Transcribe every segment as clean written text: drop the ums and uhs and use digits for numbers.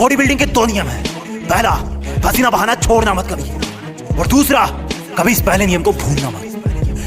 Body building के दो नियम हैं। पहला, पसीना बहाना छोड़ना मत कभी, और दूसरा, कभी इस पहले नियम को भूलना मत,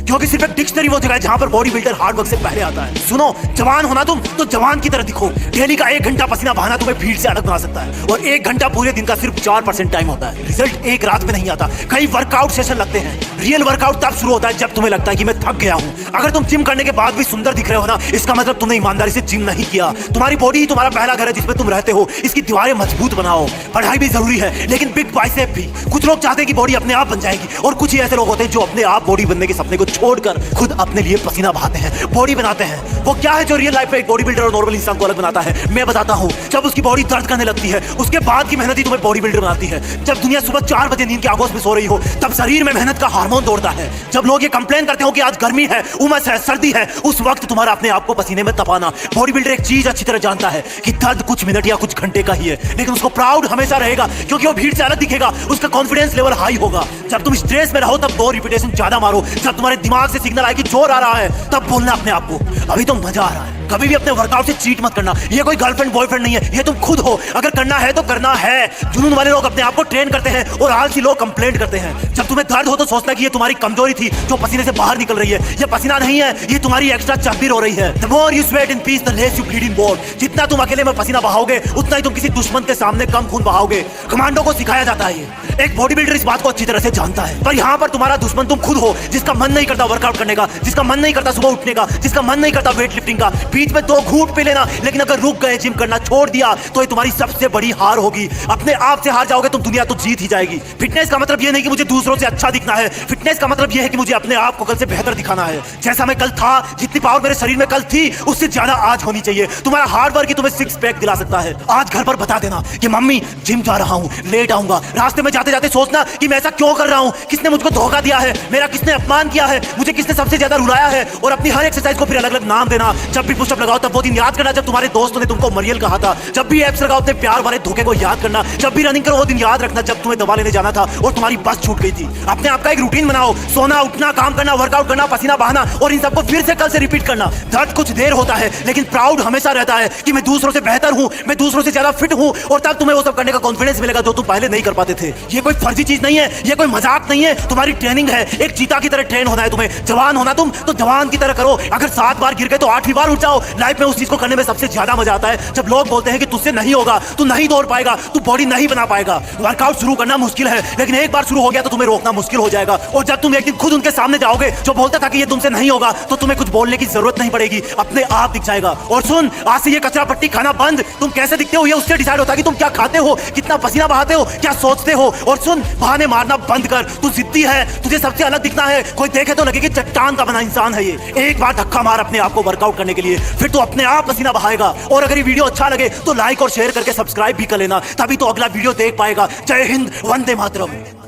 क्योंकि सिर्फ एक डिक्शनरी वो जगह है जहां पर बॉडी बिल्डर हार्ड वर्क से पहले आता है। सुनो, जवान होना तुम तो जवान की तरह दिखो। डेली का 1 घंटा पसीना बहाना तुम्हें भीड़ से अलग बना सकता है, और 1 घंटा पूरे दिन का सिर्फ 4% टाइम होता है। रिजल्ट एक रात में नहीं आता, कई वर्कआउट सेशन लगते हैं। रियल वर्कआउट तब शुरू होता है जब तुम्हें लगता है कि मैं थक गया हूं। अगर तुम जिम करने के बाद भी सुंदर दिख रहे हो ना, इसका मतलब तुमने ईमानदारी से जिम नहीं किया। तुम्हारी बॉडी ही तुम्हारा पहला घर है जिसमें तुम रहते हो। इसकी दीवारें मजबूत बनाओ। पढ़ाई भी जरूरी है, लेकिन बिग बाइसेप भी। कुछ लोग चाहते हैं कि बॉडी अपने आप बन जाएगी, और कुछ ही ऐसे लोग होते हैं जो अपने आप बॉडी बनने के सपने को छोड़कर खुद अपने लिए पसीना बहाते हैं, बॉडी बनाते हैं। वो क्या है जो रियल लाइफ में एक बॉडी बिल्डर और नॉर्मल इंसान को अलग बनाता है? मैं बताता हूं। जब उसकी बॉडी दर्द करने लगती है, उसके बाद की मेहनत ही तुम्हें बॉडी बिल्डर बनाती है। जब दुनिया सुबह 4 बजे नींद के आगोश में सो रही हो, तब शरीर में मेहनत का हार्मोन दौड़ता है। जब लोग ये कंप्लेन करते हो कि आज गर्मी है, उमस है, सर्दी है, उस वक्त तुम्हारा अपने आप को पसीने में तपाना। बॉडी बिल्डर एक चीज अच्छी तरह जानता है कि दर्द कुछ मिनट या कुछ घंटे का ही है, लेकिन उसको प्राउड हमेशा रहेगा, क्योंकि वो भीड़ से अलग दिखेगा। उसका कॉन्फिडेंस लेवल हाई होगा। जब तुम स्ट्रेस में रहो तब 2 रिपीटेशन ज्यादा मारो। जब तुम्हारे दिमाग से सिग्नल आए कि जोर आ रहा है, तब बोलना अपने आप को, अभी तो मजा आ रहा है। कभी भी अपने वर्कआउट से चीट मत करना। ये कोई गर्लफ्रेंड बॉयफ्रेंड नहीं है, ये तुम खुद हो। अगर करना है तो करना है। जुनून वाले लोग अपने आप को ट्रेन करते हैं, और आलसी लोग कंप्लेंट करते हैं। जब तुम्हें दर्द हो तो सोचना कि ये तुम्हारी कमजोरी थी जो पसीने से बाहर निकल रही है। ये पसीना नहीं है, ये तुम्हारी एक्स्ट्रा चर्बी हो रही है। The more you sweat in peace, the less you bleed in war। जितना तुम अकेले में पसीना बहाओगे, उतना ही तुम किसी दुश्मन के सामने कम खून बहाओगे। कमांडो को सिखाया जाता है ये। एक बॉडी बिल्डर इस बात को अच्छी तरह से जानता है, पर यहाँ पर तुम्हारा दुश्मन तुम खुद हो, जिसका मन नहीं करता वर्कआउट करने का, जिसका मन नहीं करता सुबह उठने का, जिसका मन नहीं करता वेट लिफ्टिंग का। बीच में 2 घूंट पी लेना, लेकिन अगर रुक गए, जिम करना छोड़ दिया, तो ये तुम्हारी सबसे बड़ी हार होगी। अपने आप से हार जाओगे तुम, दुनिया तो जीत ही जाएगी। फिटनेस का मतलब ये नहीं कि मुझे दूसरों से अच्छा दिखना है। फिटनेस का मतलब ये है कि मुझे अपने आप को कल से बेहतर दिखाना है। जैसा मैं कल था, जितनी पावर मेरे शरीर में कल थी, उससे ज्यादा आज होनी चाहिए। तुम्हारा हार्ड वर्क ही तुम्हें 6 पैक दिला सकता है। आज घर पर बता देना कि मम्मी जिम जा रहा हूँ, लेट आऊंगा। रास्ते में जाते जाते सोचना कि मैं ऐसा क्यों कर रहा हूँ, किसने मुझको धोखा दिया है, मेरा किसने अपमान किया है, मुझे किसने सबसे ज्यादा रुलाया है। और अपनी हर एक्सरसाइज को फिर अलग अलग नाम देना। जब भी पुशअप लगाओ तब वो दिन याद करना जब तुम्हारे दोस्तों ने तुमको मरियल कहा था। जब भी एप्स लगाओ अपने प्यार वाले धोखे को याद करना। जब भी रनिंग करो वो दिन याद रखना जब तुम्हें दवा लेने जाना था और तुम्हारी बस छूट गई थी। अपने आप का एक रूटीन बनाओ। सोना, उठना, काम करना, वर्कआउट करना, पसीना बहाना, और इन सबको फिर से कल से रिपीट करना। दर्द कुछ देर होता है, लेकिन प्राउड हमेशा रहता है कि मैं दूसरों से बेहतर हूँ, मैं दूसरों से ज्यादा फिट हूँ। और तब तुम्हें वो सब करने का कॉन्फिडेंस मिलेगा जो तुम पहले नहीं कर पाते थे। ये कोई फर्जी चीज नहीं है, ये कोई मजाक नहीं है, तुम्हारी ट्रेनिंग है। एक चीता की तरह ट्रेन होना है तुम्हें। जवान होना तुम तो जवान की तरह करो। अगर 7 बार गिर गए तो 8वीं बार उठ जाओ। लाइफ में उस चीज को करने में सबसे ज्यादा मजा आता है जब लोग बोलते हैं कि तुझसे नहीं होगा, तू नहीं दौड़ पाएगा, तू बॉडी नहीं बना पाएगा। वर्कआउट शुरू करना मुश्किल है, लेकिन एक बार शुरू हो गया तो तुम्हें रोकना मुश्किल हो जाएगा। और जब तुम एक दिन खुद उनके सामने जाओगे जो बोलता था कि ये तुमसे नहीं होगा, तो तुम्हें कुछ बोलने की जरूरत नहीं पड़ेगी, अपने आप दिख जाएगा। और सुन, आज से ये कचरा पट्टी खाना बंद। तुम कैसे दिखते हो ये उससे डिसाइड होता है कि तुम क्या खाते हो, कितना पसीना बहाते हो, क्या सोचते हो। और सुन, बहाने मारना बंद कर। तू जिद्दी है, तुझे सबसे अलग दिखना है। कोई देखे तो लगे कि चट्टान का बना इंसान है ये। एक बार धक्का मार अपने आप को वर्कआउट करने के लिए, फिर तू अपने आप पसीना बहाएगा। और अगर ये वीडियो अच्छा लगे तो लाइक और शेयर करके सब्सक्राइब भी कर लेना, तभी तो अगला वीडियो देख पाएगा। जय हिंद, वंदे मातरम।